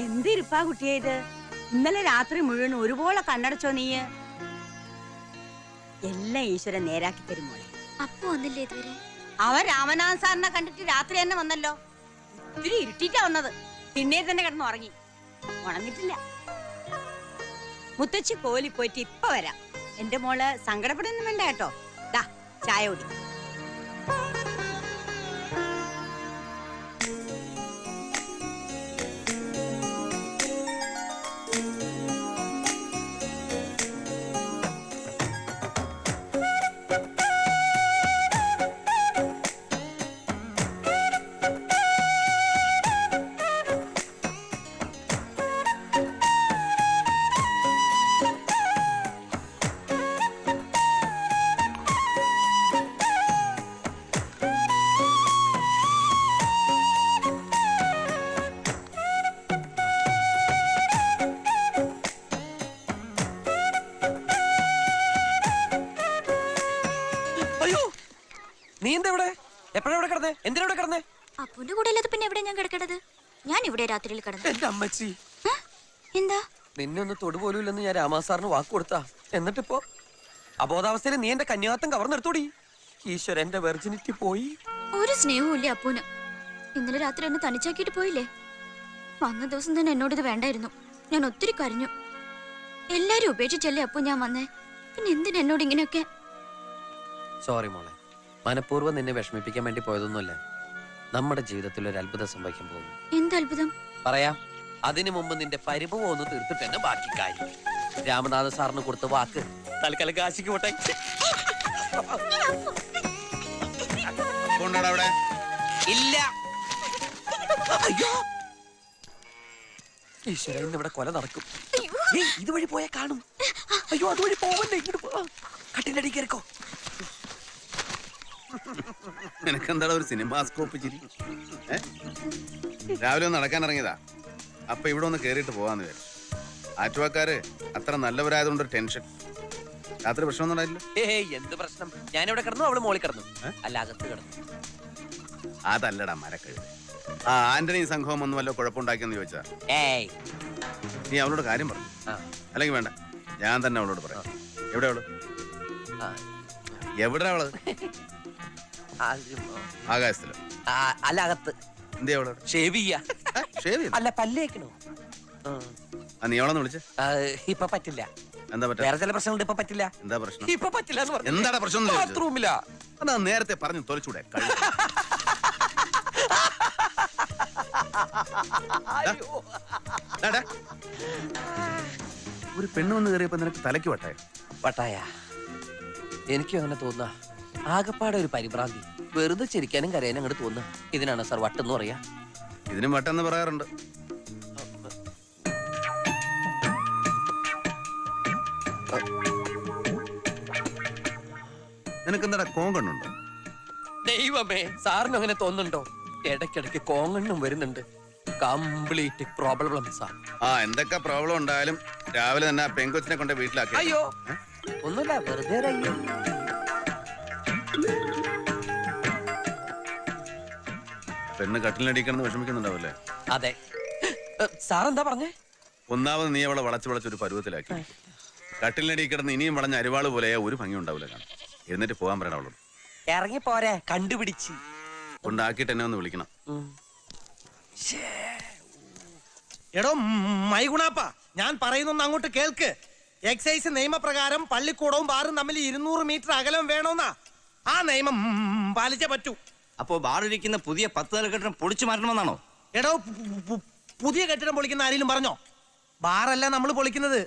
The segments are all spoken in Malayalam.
എന്തിരിപ്പാ കുട്ടിയെ ഇത്? ഇന്നലെ രാത്രി മുഴുവൻ ഒരുപോലെ കണ്ണടച്ചോ നീ? എല്ലാം ഈശ്വരൻ നേരാക്കി തരും മോളെ. അപ്പു വന്നില്ലേ ഇതുവരെ? അവൻ രാമനാഥൻ സാറിനെ കണ്ടിട്ട് രാത്രി തന്നെ വന്നല്ലോ. ഇത്തിരി ഇരുട്ടിട്ടാ വന്നത്. പിന്നെ തന്നെ കിടന്ന് ഉറങ്ങി. ഉണങ്ങിട്ടില്ല. മുത്തച്ഛി കോലി പോയിട്ട് ഇപ്പൊ വരാം. എന്റെ മോള് സങ്കടപ്പെടുന്നു വേണ്ട കേട്ടോ. ദാ ചായ കുടി. അപ്പുന്റെ കൂടെ അല്ലാതെ പിന്നെ എവിടെ ഞാൻ കിടക്കണത്? ഞാൻ ഇവിടെ രാത്രിയിൽ കിടന്നു. എന്താ നിന്നെ ഒന്ന് തൊടുപോലും ഇല്ലെന്ന് ഞാൻ രാമാസാറിന് വാക്ക് കൊടുത്താ. എന്നിട്ടിപ്പോ അബോധാവസ്ഥയിൽ നീ എന്റെ കന്യാത്തം കവർന്നെടുത്തോടി. ഈശ്വര, എന്റെ വെർജിനിറ്റി പോയി. ഒരു സ്നേഹവും ഇല്ല അപ്പൂന്. ഇന്നലെ രാത്രി എന്നെ തനിച്ചാക്കിയിട്ട് പോയില്ലേ? വന്ന ദിവസം തന്നെ എന്നോട് ഇത് വേണ്ടായിരുന്നു. ഞാൻ ഒത്തിരി കരഞ്ഞു. എല്ലാരും ഉപേക്ഷിച്ചല്ലേ അപ്പു ഞാൻ വന്നേ. പിന്നെ എന്തിനാ എന്നോട് ഇങ്ങനെയൊക്കെ? സോറി മോളെ, മനഃപൂർവ്വം നിന്നെ വിഷമിപ്പിക്കാൻ വേണ്ടി പോയതൊന്നുമല്ല. നമ്മുടെ ജീവിതത്തിൽ ഒരു അത്ഭുതം സംഭവിക്കാൻ പോകുന്നു. എന്ത് അത്ഭുതം? പറയാം. അതിനു മുമ്പ് നിന്റെ പരിഭവം ഒന്ന് തീർത്തിട്ട് തന്നെ ബാക്കി കാര്യം. രാമനാഥ സാറിന് കൊടുത്ത വാക്ക് തൽക്കാലം കാശിക്ക് പോട്ടെ. ഇല്ല. അയ്യോ ഈശ്വര, ഇന്നിവിടെ കൊല നടക്കും. ഇതുവഴി പോയാ കാണും. അയ്യോ, അതുവഴി പോവല്ലേ. ഇങ്ങോട്ട് കട്ടിലടി കയറിക്കോ. നിനക്കെന്താ ഒരു സിനിമാസ്കോപ്പ് ചിരി? രാവിലെ ഒന്ന് നടക്കാൻ ഇറങ്ങിയതാ. അപ്പൊ ഇവിടെ ഒന്ന് കേറിയിട്ട് പോവാന്ന് വിചാരിച്ചു. ആറ്റുവാക്കാര് അത്ര നല്ലവരായതുകൊണ്ട് ഒരു ടെൻഷൻ. രാത്രി പ്രശ്നമൊന്നും ഉണ്ടായില്ല? എന്ത് പ്രശ്നം? ഞാനിവിടെ കിടന്നു, അവള് മോളിൽ കിടന്നു. അല്ല, അകത്ത് കിടന്നു. അതല്ലടാ മരക്കഴി. ആ ആന്റണി സംഘവും ഒന്നും വല്ല കുഴപ്പമുണ്ടാക്കിയെന്ന് ചോദിച്ചാ നീ അവളോട് കാര്യം പറഞ്ഞു. അല്ലെങ്കിൽ വേണ്ട, ഞാൻ തന്നെ അവളോട് പറയാം. എവിടെ അവള്? എവിടെ അവള്? ആകാശത്തിലോ? അല്ല, അകത്ത്. എന്ത് അവള്? ഷേവ് ചെയ്യാ. അല്ല, പല്ലേക്കണോ? നീ അവളെന്ന് വിളിച്ചേ? ഇപ്പൊ പറ്റില്ല. എന്താ പറ്റാ? വേറെ ചില പ്രശ്നങ്ങളുണ്ട്. ഇപ്പൊ പറ്റില്ല. എന്താ പ്രശ്നം? ഇപ്പൊ പറ്റില്ല. എന്താടാ പ്രശ്നം? ബാത്റൂമില്ല. എന്നാ നേരത്തെ പറഞ്ഞു തൊലച്ചൂടെ? ഒരു പെണ്ണ് വന്ന് കയറിയപ്പോ നിനക്ക് തലയ്ക്ക് വട്ടായ? വട്ടായ? എനിക്കും അങ്ങനെ തോന്നാ. ആകപ്പാടെ ഒരു പരിഭ്രാന്തി. വെറുതെ ചിരിക്കാനും കരയാനും അങ്ങോട്ട് തോന്നുക. ഇതിനാണ് സാർ വട്ടെന്ന് പറയാ? ഇതിനും വട്ടെന്ന് പറയാറുണ്ട്. നിനക്കെന്താടാ കോങ്കണ്ണുണ്ടോ? ദൈവമേ, സാറിന് അങ്ങനെ തോന്നുന്നുണ്ടോ? ഇടയ്ക്കിടയ്ക്ക് കോങ്കണ്ണും വരുന്നുണ്ട്. കംപ്ലീറ്റ് പ്രോബ്ലംസാ. എന്തൊക്കെ പ്രോബ്ലം ഉണ്ടായാലും രാവിലെ തന്നെ ആ പെങ്കൊച്ചിനെ കൊണ്ട് വീട്ടിലാക്കി. അയ്യോ, ഒന്നുമില്ല, വെറുതെ. പെണ്ണ് കട്ടിലടിക്കണമെന്ന് വിഷമിക്കുന്നുണ്ടാവല്ലേ? അതെ. സാറെന്താ പറഞ്ഞേ? ഒന്നാമത് നീ അവളെ വളച്ചൊരു പരുവത്തിലാക്കി. കട്ടിലടി കിടന്ന് ഇനിയും വളഞ്ഞ അരിവാള് പോലെ ഒരു ഭംഗി ഉണ്ടാവില്ല. കാണാൻ എന്നിട്ട് പോകാൻ പറയണം അവളോട്. ഇറങ്ങി പോരെ, കണ്ടുപിടിച്ച് കൊണ്ടാക്കിട്ട് എന്നെ ഒന്ന് വിളിക്കണം. എടോ മൈഗുണാപ്പ, ഞാൻ പറയുന്നൊന്ന് അങ്ങോട്ട് കേൾക്ക്. എക്സൈസ് നിയമപ്രകാരം പള്ളിക്കൂടവും ബാറും തമ്മിൽ 200 മീറ്റർ അകലം വേണമെന്നാ. ആ നിയമം പാലിച്ചേ പറ്റൂ. അപ്പോ ബാറിരിക്കുന്ന പുതിയ 10 നില കെട്ടിടം പൊളിച്ചു മാറ്റണമെന്നാണോ? എടോ, പുതിയ കെട്ടിടം പൊളിക്കുന്ന ആരെങ്കിലും പറഞ്ഞോ? ബാറല്ല നമ്മൾ പൊളിക്കുന്നത്.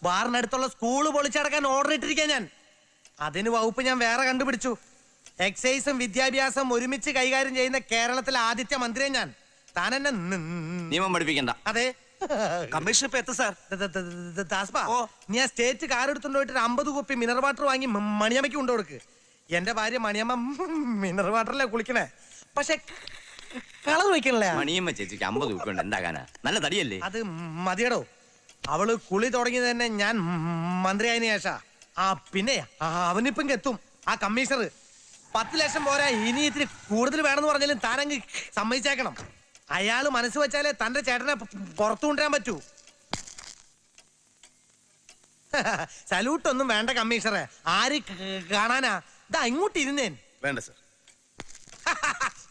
ബാറിനടുത്തുള്ള സ്കൂള് പൊളിച്ചടക്കാൻ ഓർഡർ ഇട്ടിരിക്കാൻ ഞാൻ. അതിന് വകുപ്പ് ഞാൻ വേറെ കണ്ടുപിടിച്ചു. എക്സൈസും വിദ്യാഭ്യാസം ഒരുമിച്ച് കൈകാര്യം ചെയ്യുന്ന കേരളത്തിലെ ആദ്യത്തെ മന്ത്രിയെ ഞാൻ. താൻ എന്നെ നിയമം പഠിപ്പിക്കണ്ട. അതെ. കമ്മീഷൻ ഇപ്പൊ എത്ര സാർ? നീ ആ സ്റ്റേറ്റ് കാർ എടുത്തോണ്ട് പോയിട്ട് 50 കുപ്പി മിനറൽ വാട്ടർ വാങ്ങി മണിയമ്മയ്ക്ക് കൊണ്ടുകൊടുക്ക്. എന്റെ ഭാര്യ മണിയമ്മ മിനറൽ വാട്ടറിലെ കുളിക്കണേ. പക്ഷെ കളർ വയ്ക്കണല്ലേ. മണിയമ്മ ചേച്ചിക്ക് 50 കുപ്പി ഉണ്ട്, എന്താകാനാ? നല്ല തടിയല്ലേ? അത് മതിയടോ. അവള് കുളി തുടങ്ങിയത് തന്നെ ഞാൻ മന്ത്രിയായതിനു ശേഷ. പിന്നെ അവനിപ്പം എത്തും ആ കമ്മീഷണർ. 10 ലക്ഷം പോരാ, ഇനി ഇത്തിരി കൂടുതൽ വേണമെന്ന് പറഞ്ഞാലും താനങ്ങ് സമ്മതിച്ചേക്കണം. അയാള് മനസ്സ് വെച്ചാലേ തന്റെ ചേട്ടനെ പുറത്തു കൊണ്ടുവരാൻ പറ്റൂ. സല്യൂട്ട് ഒന്നും വേണ്ട കമ്മീഷണറെ. ആര് കാണാനാ? ഇതാ ഇങ്ങോട്ട് ഇരുന്നേൻ. വേണ്ട സർ.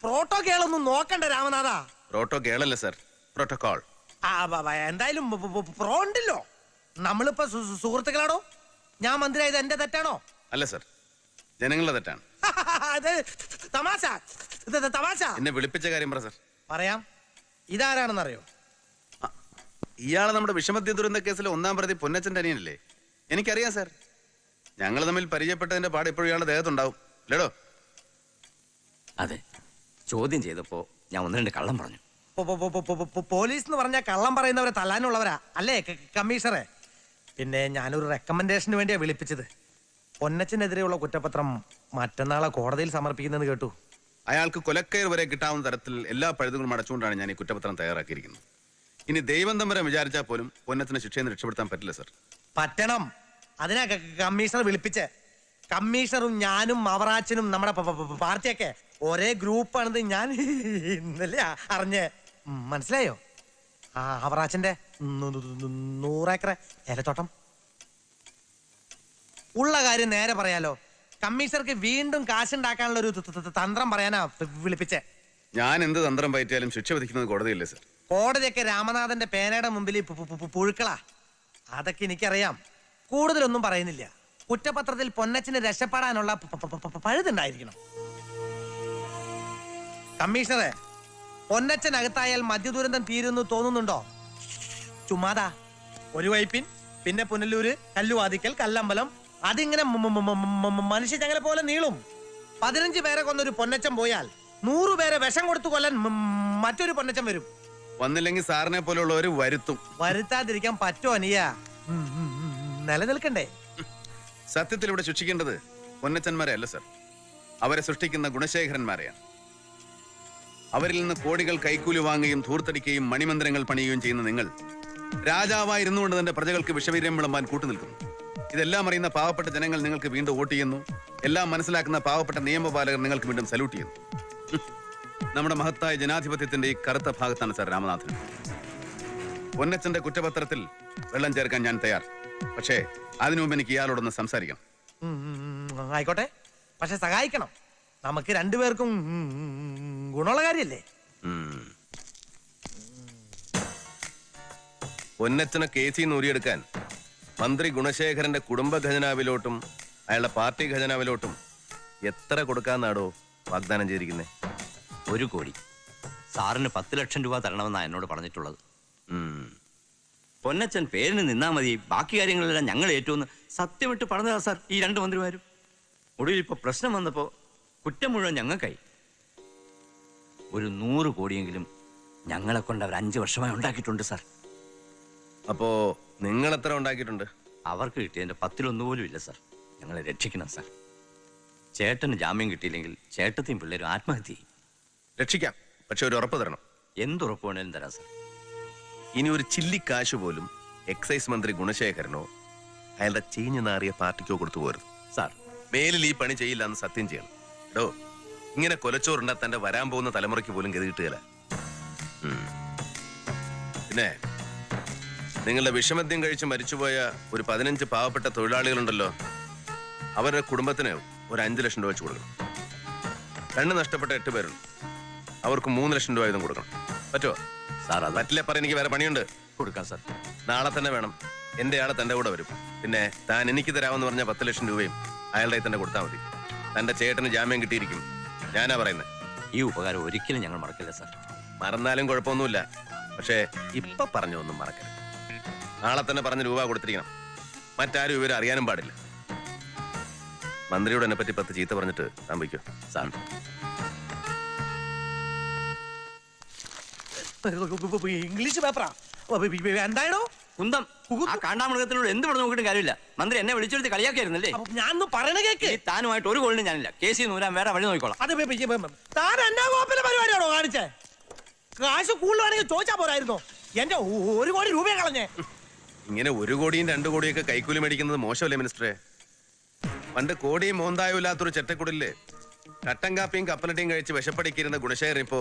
പ്രോട്ടോകോളൊന്നും നോക്കണ്ട രാമനാഥ. പ്രോട്ടോ കേളല്ല സർ, പ്രോട്ടോകോൾ. എന്തായാലും പ്രോ ഉണ്ടല്ലോ. നമ്മളിപ്പോ സുഹൃത്തുക്കളാണോ? ഞാൻ മന്ത്രിയായത് എന്റെ തെറ്റാണോ? അല്ല സർ, ജനങ്ങളുടെ തെറ്റാണ്. തമാശ തമാശ. എന്നെ വിളിപ്പിച്ച കാര്യം പറ സർ. പറയാം. ഇതാരാണെന്നറിയോ? ഇയാളെ നമ്മുടെ വിഷമദ്യ ദുരന്ത കേസിലെ 1-ാം പ്രതി പൊന്നച്ചന്റെ അനിയനല്ലേ? എനിക്കറിയാം സർ. ഞങ്ങൾ തമ്മിൽ പരിചയപ്പെട്ടതിന്റെ പാട് ഇപ്പോഴും ഇയാളുടെ ദേഹത്തുണ്ടാവും അല്ലേടോ? അതെ, ചോദ്യം ചെയ്തപ്പോ ഞാൻ 1-2 കള്ളം പറഞ്ഞു. പോലീസ് എന്ന് പറഞ്ഞാൽ കള്ളം പറയുന്നവരെ തല്ലാനുള്ളവരാ അല്ലേ കമ്മീഷണറെ? പിന്നെ ഞാനൊരു റെക്കമെൻഡേഷന് വേണ്ടിയാ വിളിപ്പിച്ചത്. പൊന്നച്ചനെതിരെയുള്ള കുറ്റപത്രം മറ്റന്നാളെ കോടതിയിൽ സമർപ്പിക്കുന്നെന്ന് കേട്ടു. അയാൾക്ക് കൊലക്കയർ വരെ കിട്ടാവുന്ന തരത്തിൽ എല്ലാ പഴുതുകളും അടച്ചുകൊണ്ടാണ് ഞാൻ ഈ കുറ്റപത്രം തയ്യാറാക്കിയിരിക്കുന്നത്. ഇനി ദൈവം തമ്പരം വിചാരിച്ചാൽ പോലും പൊന്നത്തിന് ശിക്ഷയിൽ നിന്ന് രക്ഷപ്പെടുത്താൻ പറ്റില്ല സർ. പറ്റണം. അതിനാ കമ്മീഷണർ വിളിപ്പിച്ചേ. കമ്മീഷണറും ഞാനും അവറാച്ചനും നമ്മുടെ പാർട്ടിയൊക്കെ ഒരേ ഗ്രൂപ്പാണെന്ന് ഞാൻ ഇന്നലെ അറിഞ്ഞേ. മനസ്സിലായോ? ആ അവറാച്ചന്റെ 100 ഏക്കർ ഏലത്തോട്ടം. ഉള്ള കാര്യം നേരെ പറയാലോ. കമ്മീഷണർക്ക് വീണ്ടും കാശുണ്ടാക്കാനുള്ള ഒരു തന്ത്രം പറയാനാ വിളിപ്പിച്ചേ. ഞാൻ എന്ത് തന്ത്രം പയറ്റിയാലും ശിക്ഷ വിധിക്കുന്നത് കോടതിയല്ലേ സർ? കോടതിയൊക്കെ രാമനാഥന്റെ പേനയുടെ മുമ്പിൽ പുഴുക്കളാ. അതൊക്കെ എനിക്കറിയാം. കൂടുതലൊന്നും പറയുന്നില്ല. കുറ്റപത്രത്തിൽ പൊന്നച്ചന് രക്ഷപ്പെടാനുള്ള പഴുതുണ്ടായിരിക്കണം. കമ്മീഷണറെ, പൊന്നച്ചനകത്തായാൽ മദ്യദുരന്തം തീരുന്നു തോന്നുന്നുണ്ടോ? ചുമ്മാതാ. ഒരു വൈപ്പിൻ, പിന്നെ പുനലൂര്, കല്ലുവാതിക്കൽ, കല്ലമ്പലം, അതിങ്ങനെ മനുഷ്യചങ്ങല പോലെ നീളും. 15 പേരെ കൊന്നൊരു പൊന്നച്ചൻ പോയാൽ 100 പേരെ വിഷം കൊടുത്തു കൊല്ലാൻ മറ്റൊരു പൊന്നച്ചൻ വരും. വന്നില്ലെങ്കിൽ സാറിനെ പോലുള്ളവർ വരുത്തും. വരുത്താതിരിക്കാൻ പറ്റോ അനിയ? നിലനിൽക്കണ്ടേ? സത്യത്തിൽ ഇവിടെ ശിക്ഷിക്കേണ്ടത് പൊന്നച്ചന്മാരെ അല്ല സർ, അവരെ സൃഷ്ടിക്കുന്ന ഗുണശേഖരന്മാരെയാണ്. അവരിൽ നിന്ന് കോടികൾ കൈക്കൂലി വാങ്ങുകയും ധൂർത്തടിക്കുകയും മണിമന്ദിരങ്ങൾ പണിയുകയും ചെയ്യുന്ന നിങ്ങൾ രാജാവായിരുന്നുകൊണ്ട് തന്റെ പ്രജകൾക്ക് വിഷവീര്യം വിളമ്പാൻ കൂട്ടുനിൽക്കുന്നു. ഇതെല്ലാം അറിയുന്ന പാവപ്പെട്ട ജനങ്ങൾ നിങ്ങൾക്ക് വീണ്ടും വോട്ട് ചെയ്യുന്നു. എല്ലാം മനസ്സിലാക്കുന്ന പാവപ്പെട്ട നിയമപാലകർ നിങ്ങൾക്ക് വീണ്ടും സല്യൂട്ട് ചെയ്യുന്നു. നമ്മുടെ മഹത്തായ ജനാധിപത്യത്തിന്റെ ഈ കറുത്ത ഭാഗത്താണ് സർ രാമനാഥൻ. പൊന്നച്ചന്റെ കുറ്റപത്രത്തിൽ വെള്ളം ചേർക്കാൻ ഞാൻ തയ്യാർ. പക്ഷേ അതിനു മുമ്പ് എനിക്ക് ഇയാളോടൊന്ന് സംസാരിക്കണം. ആയിക്കോട്ടെ, പക്ഷെ സഹായിക്കണം. നമുക്ക് രണ്ടുപേർക്കും ഗുണമുള്ള കാര്യല്ലേ? പൊന്നച്ചനെ കേസിൽ നിന്ന് ഊരിയെടുക്കാൻ മന്ത്രി ഗുണശേഖരന്റെ കുടുംബ ഖജനാവിലോട്ടും അയാളുടെ പാർട്ടി ഖജനാവിലോട്ടും എത്ര കൊടുക്കാന്നാടോ വാഗ്ദാനം ചെയ്തിരിക്കുന്നത്? 1 കോടി. സാറിന് 10 ലക്ഷം രൂപ തരണമെന്നാണ് എന്നോട് പറഞ്ഞിട്ടുള്ളത്. പൊന്നച്ചൻ പേരിന് നിന്നാ മതി, ബാക്കി കാര്യങ്ങളെല്ലാം ഞങ്ങൾ ഏറ്റുമെന്ന് സത്യമിട്ട് പറഞ്ഞതാ സാർ ഈ 2 മന്ത്രിമാരും. ഒടുവിൽ ഇപ്പൊ പ്രശ്നം വന്നപ്പോ കുറ്റം മുഴുവൻ ഞങ്ങൾക്കായി. ഒരു 100 കോടിയെങ്കിലും ഞങ്ങളെ കൊണ്ട് അവർ 5 വർഷമായി ഉണ്ടാക്കിയിട്ടുണ്ട് സാർ. അപ്പോ നിങ്ങൾ എത്ര ഉണ്ടാക്കിയിട്ടുണ്ട്? അവർക്ക് കിട്ടിയതിന്റെ 10-1 പോലും ഇല്ല സാർ. ഞങ്ങളെ രക്ഷിക്കണം സാർ. ചേട്ടന് ജാമ്യം കിട്ടിയില്ലെങ്കിൽ ചേട്ടത്തെയും പിള്ളേരും ആത്മഹത്യ ചെയ്യും. രക്ഷിക്കാം, പക്ഷെ ഒരു ഉറപ്പ് തരണം. എന്തുറപ്പ് വേണേലും തരാം സാർ. ഇനി ഒരു ചില്ലിക്കാശ് പോലും എക്സൈസ് മന്ത്രി ഗുണശേഖരനോ അയാളുടെ ചീഞ്ഞു നാറിയ പാർട്ടിക്കോ കൊടുത്തു പോരുത് സാർ. മേലിൽ ഈ പണി ചെയ്യില്ല എന്ന് സത്യം ചെയ്യണം. എടോ, ഇങ്ങനെ കൊലച്ചോറുണ്ടാ തന്റെ വരാൻ പോകുന്ന തലമുറയ്ക്ക് പോലും ഗതി കിട്ടുകയില്ല. പിന്നെ നിങ്ങളുടെ വിഷമദ്യം കഴിച്ച് മരിച്ചുപോയ ഒരു 15 പാവപ്പെട്ട തൊഴിലാളികളുണ്ടല്ലോ, അവരുടെ കുടുംബത്തിന് ഒരു 5 ലക്ഷം രൂപ വെച്ച് കൊടുക്കണം. കണ്ണ് നഷ്ടപ്പെട്ട 8 പേരുണ്ട്, അവർക്ക് 3 ലക്ഷം രൂപ വീതം കൊടുക്കണം. പറ്റുമോ സാർ? അത് പറ്റില്ല, പറ. എനിക്ക് വേറെ പണിയുണ്ട്. കൊടുക്കാം സാർ. നാളെ തന്നെ വേണം. എന്റെ ആള് തന്റെ കൂടെ വരും. പിന്നെ താൻ എനിക്ക് തരാമെന്ന് പറഞ്ഞ 10 ലക്ഷം രൂപയും അയാളുടെ തന്നെ കൊടുത്താൽ മതി. തന്റെ ചേട്ടന് ജാമ്യം കിട്ടിയിരിക്കും. ഞാനാ പറയുന്നത്. ഈ ഉപകാരം ഒരിക്കലും ഞങ്ങൾ മറക്കില്ല സാർ. മറന്നാലും കുഴപ്പമൊന്നുമില്ല, പക്ഷേ ഇപ്പൊ പറഞ്ഞൊന്നും മറക്കരുത്. നാളെ തന്നെ പറഞ്ഞ രൂപ കൊടുത്തിരിക്കണം. മറ്റാരും ഇവരെ അറിയാനും പാടില്ല. മന്ത്രിയോട് എന്നെ പറ്റി 10 ചീത്ത പറഞ്ഞിട്ട് താൻ വയ്ക്കോ സാർ. ഇംഗ്ലീഷ് പേപ്പറാ. എന്താണോ കുന്തം? ആ കാണ്ടാമൃഗത്തിനോട് എന്ത് പറഞ്ഞു നോക്കിയിട്ട് കാര്യമില്ല. മന്ത്രി എന്നെ വിളിച്ചെടുത്ത് കളിയാക്കിയായിരുന്നല്ലേ? ഞാൻ പറയണ കേക്ക്. താനുമായിട്ട് ഒരു കോളിനും ഞാനില്ല. കേസിൽ നൂരാൻ വേറെ വഴി നോക്കിക്കോളാം. അത് താൻ എന്നാ കോപ്പിലെ പരിപാടിയാണോ കാണിച്ചേ? കാശ് കൂടുതലാണെങ്കിൽ ചോദിച്ചാ പോരായിരുന്നോ? എന്റെ 1 കോടി രൂപയെ കളഞ്ഞേ. ഇങ്ങനെ 1 കോടിയും 2 കോടിയൊക്കെ കൈക്കൂലി മേടിക്കുന്നത് മോശമല്ലേ മിനിസ്റ്ററെ? പണ്ട് കോടിയും മോന്തായും ഇല്ലാത്തൊരു ചെറ്റക്കുടലില് കട്ടൻ കാപ്പിയും കപ്പലട്ടിയും കഴിച്ച് വിശപ്പടിക്കിരുന്ന ഗുണശേഖരൻ ഇപ്പോ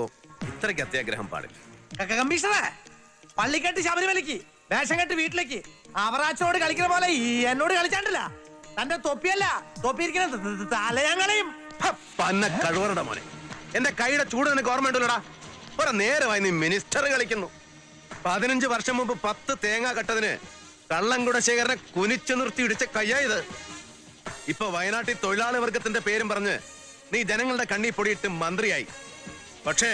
ഇത്രയ്ക്ക് അത്യാഗ്രഹം പാടില്ല. കമ്മീഷണറെ, പള്ളിക്കെട്ട് ശബരിമലയ്ക്ക്, വേഷം കെട്ട് വീട്ടിലേക്ക്, അവറാച്ചോട് കളിക്കുന്ന പോലെ ഈ എന്നോട് കളിച്ചാണ്ടില്ല. തന്റെ തൊപ്പിയല്ല, തൊപ്പിയിരിക്കുന്ന തല ഞാൻ കളയും. പന്ന കഴിവറുടെ മോനെ, എന്റെ കൈയുടെ ചൂട് നിനക്ക് ഓർമ്മയുണ്ടല്ലോടാ. കുറെ നേരമായി നീ മിനിസ്റ്റർ കളിക്കുന്നു. 15 വർഷം മുമ്പ് 10 തേങ്ങ കട്ടതിന് കള്ളം ഗുണശേഖരനെ കുനിച്ചു നിർത്തി ഇടിച്ച കയ്യായത്. ഇപ്പൊ വയനാട്ടിൽ തൊഴിലാളി വർഗത്തിന്റെ പേരും പറഞ്ഞ് നീ ജനങ്ങളുടെ കണ്ണി പൊടിയിട്ട് മന്ത്രിയായി. പക്ഷേ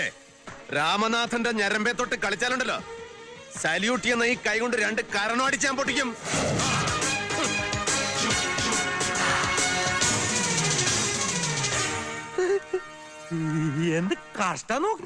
രാമനാഥന്റെ ഞരമ്പെ തൊട്ട് കളിച്ചാലുണ്ടല്ലോ, സല്യൂട്ട് ചെയ്യുന്ന ഈ കൈ കൊണ്ട് 2 കരണോ അടിച്ചാൻ പൊട്ടിക്കും. എന്ത് കഷ്ടം നോക്ക്.